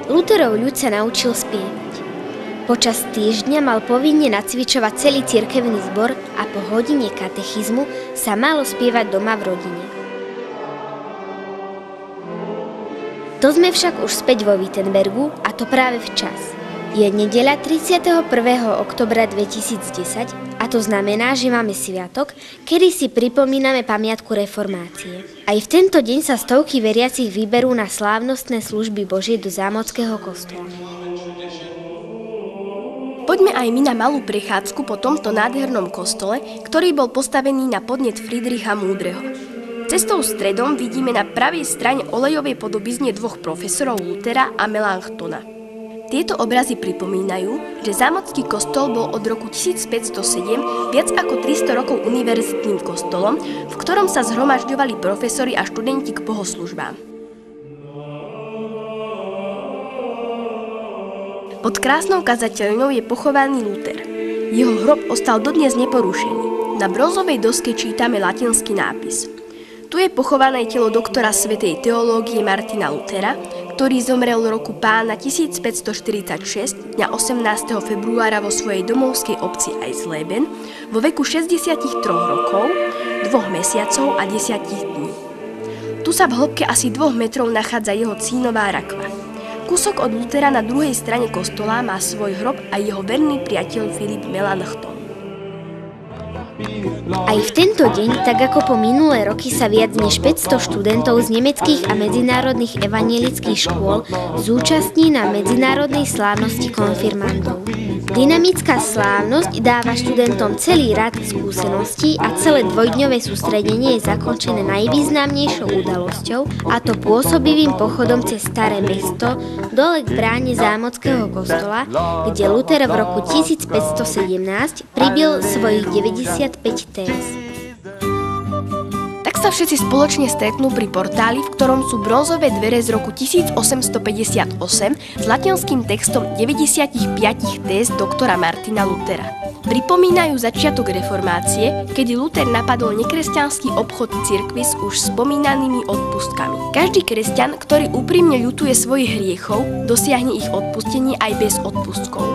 Lutherov ľud sa naučil spievať. Počas týždňa mal povinne nacvičovať celý cirkevný zbor a po hodine katechizmu sa malo spievať doma v rodine. To sme však už späť vo Wittenbergu a to práve včas. Je nedeľa 31. oktobra 2010 a to znamená, že máme sviatok, kedy si pripomíname pamiatku reformácie. Aj v tento deň sa stovky veriacich vyberú na slávnostné služby Božie do Zámockého kostola. Poďme aj my na malú prechádzku po tomto nádhernom kostole, ktorý bol postavený na podnet Friedricha Múdreho. Cestou stredom vidíme na pravej strane olejovej podobizne dvoch profesorov Luthera a Melanchtona. Tieto obrazy pripomínajú, že Zámocký kostol bol od roku 1507 viac ako 300 rokov univerzitným kostolom, v ktorom sa zhromažďovali profesori a študenti k bohoslužbám. Pod krásnou kazateľňou je pochovaný Luther. Jeho hrob ostal dodnes neporušený. Na bronzovej doske čítame latinský nápis. Tu je pochované telo doktora svätej teológie Martina Luthera, ktorý zomrel v roku Pána 1546 dňa 18. februára vo svojej domovskej obci Eisleben vo veku 63 rokov, 2 mesiacov a 10 dní. Tu sa v hĺbke asi 2 metrov nachádza jeho cínová rakva. Kúsok od Luthera na druhej strane kostola má svoj hrob a jeho verný priateľ Filip Melanchthon. Aj v tento deň, tak ako po minulé roky, sa viac než 500 študentov z nemeckých a medzinárodných evangelických škôl zúčastní na medzinárodnej slávnosti konfirmandov. Dynamická slávnosť dáva študentom celý rad skúseností a celé dvojdňové sústredenie je zakončené najvýznamnejšou udalosťou, a to pôsobivým pochodom cez Staré mesto dole k bráne Zámockého kostola, kde Luther v roku 1517 pribil svojich 95 téz. Tak sa všetci spoločne stretnú pri portáli, v ktorom sú bronzové dvere z roku 1858 s latinským textom 95 téz doktora Martina Luthera. Pripomínajú začiatok reformácie, kedy Luther napadol nekresťanský obchod cirkvi s už spomínanými odpustkami. Každý kresťan, ktorý úprimne ľutuje svojich hriechov, dosiahne ich odpustenie aj bez odpustkov.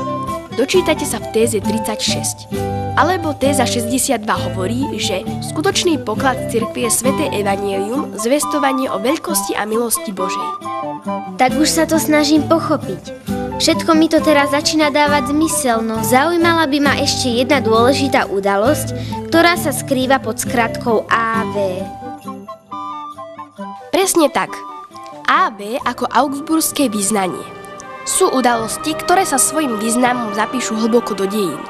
Dočítajte sa v téze 36. Alebo téza 62 hovorí, že skutočný poklad cirkvi je sväté evanjelium, zvestovanie o veľkosti a milosti Božej. Tak už sa to snažím pochopiť. Všetko mi to teraz začína dávať zmysel, no zaujímala by ma ešte jedna dôležitá udalosť, ktorá sa skrýva pod skratkou AV. Presne tak. AV ako augsburské vyznanie. Sú udalosti, ktoré sa svojim významom zapíšu hlboko do dejín.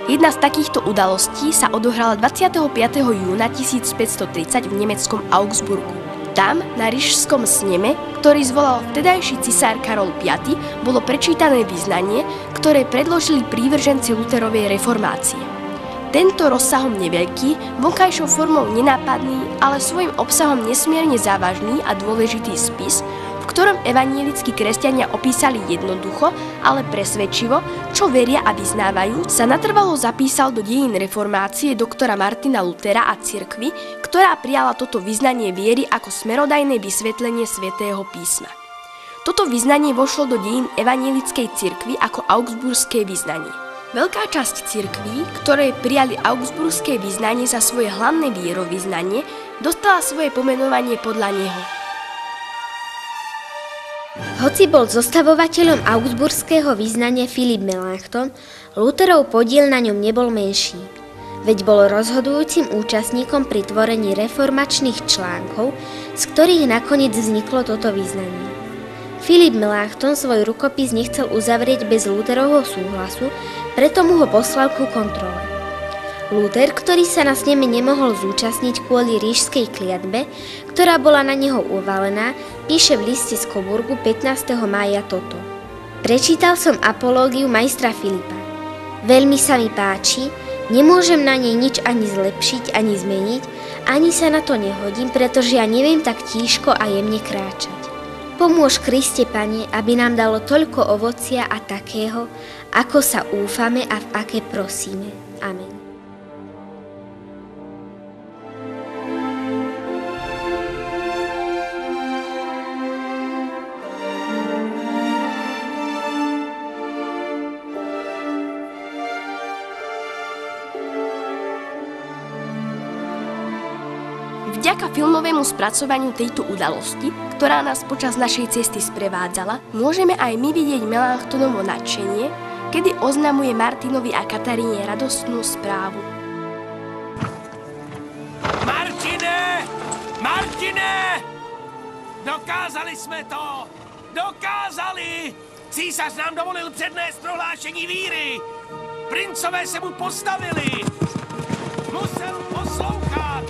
Jedna z takýchto udalostí sa odohrala 25. júna 1530 v nemeckom Augsburgu. Tam, na rišskom sneme, ktorý zvolal vtedajší cisár Karol V, bolo prečítané vyznanie, ktoré predložili prívrženci Lutherovej reformácie. Tento rozsahom neveľký, vonkajšou formou nenápadný, ale svojim obsahom nesmierne závažný a dôležitý spis, v ktorom evanjelickí kresťania opísali jednoducho, ale presvedčivo, čo veria a vyznávajú, sa natrvalo zapísal do dejín reformácie doktora Martina Luthera a cirkvi, ktorá prijala toto vyznanie viery ako smerodajné vysvetlenie svätého písma. Toto vyznanie vošlo do dejín evanjelickej cirkvi ako augsburské vyznanie. Veľká časť cirkví, ktoré prijali augsburské vyznanie za svoje hlavné vierovyznanie, dostala svoje pomenovanie podľa neho. Hoci bol zostavovateľom augsburského vyznania Filip Melanchthon, Lutherov podiel na ňom nebol menší, veď bol rozhodujúcim účastníkom pri tvorení reformačných článkov, z ktorých nakoniec vzniklo toto vyznanie. Filip Melanchthon svoj rukopis nechcel uzavrieť bez Lutherovho súhlasu, preto mu ho poslal ku kontrole. Luther, ktorý sa na sneme nemohol zúčastniť kvôli ríšskej kliatbe, ktorá bola na neho uvalená, píše v liste z Coburgu 15. mája toto. Prečítal som apológiu majstra Filipa. Veľmi sa mi páči, nemôžem na nej nič ani zlepšiť, ani zmeniť, ani sa na to nehodím, pretože ja neviem tak tížko a jemne kráčať. Pomôž Kriste, Pane, aby nám dalo toľko ovocia a takého, ako sa úfame a v aké prosíme. Amen. Vďaka filmovému spracovaniu tejto udalosti, ktorá nás počas našej cesty sprevádzala, môžeme aj my vidieť Melanchtonovo nadšenie, kedy oznamuje Martinovi a Kataríne radostnú správu. Martine! Martine! Dokázali jsme to! Dokázali! Císař nám dovolil přednést prohlášení víry! Princové se mu postavili! Musel poslouchat!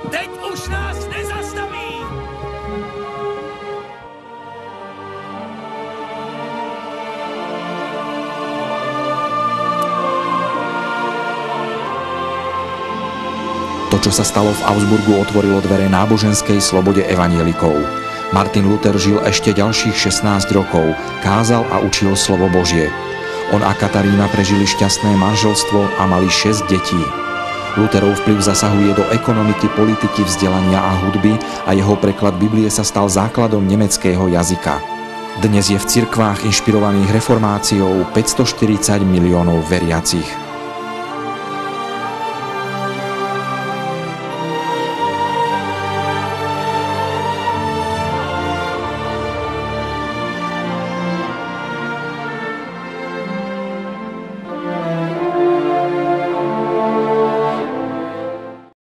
Teď už nás nezastaví! To, čo sa stalo v Augsburgu, otvorilo dvere náboženskej slobode evanjelikov. Martin Luther žil ešte ďalších 16 rokov, kázal a učil slovo Božie. On a Katarína prežili šťastné manželstvo a mali 6 detí. Lutherov vplyv zasahuje do ekonomiky, politiky, vzdelania a hudby a jeho preklad Biblie sa stal základom nemeckého jazyka. Dnes je v cirkvách inšpirovaných reformáciou 540 miliónov veriacich.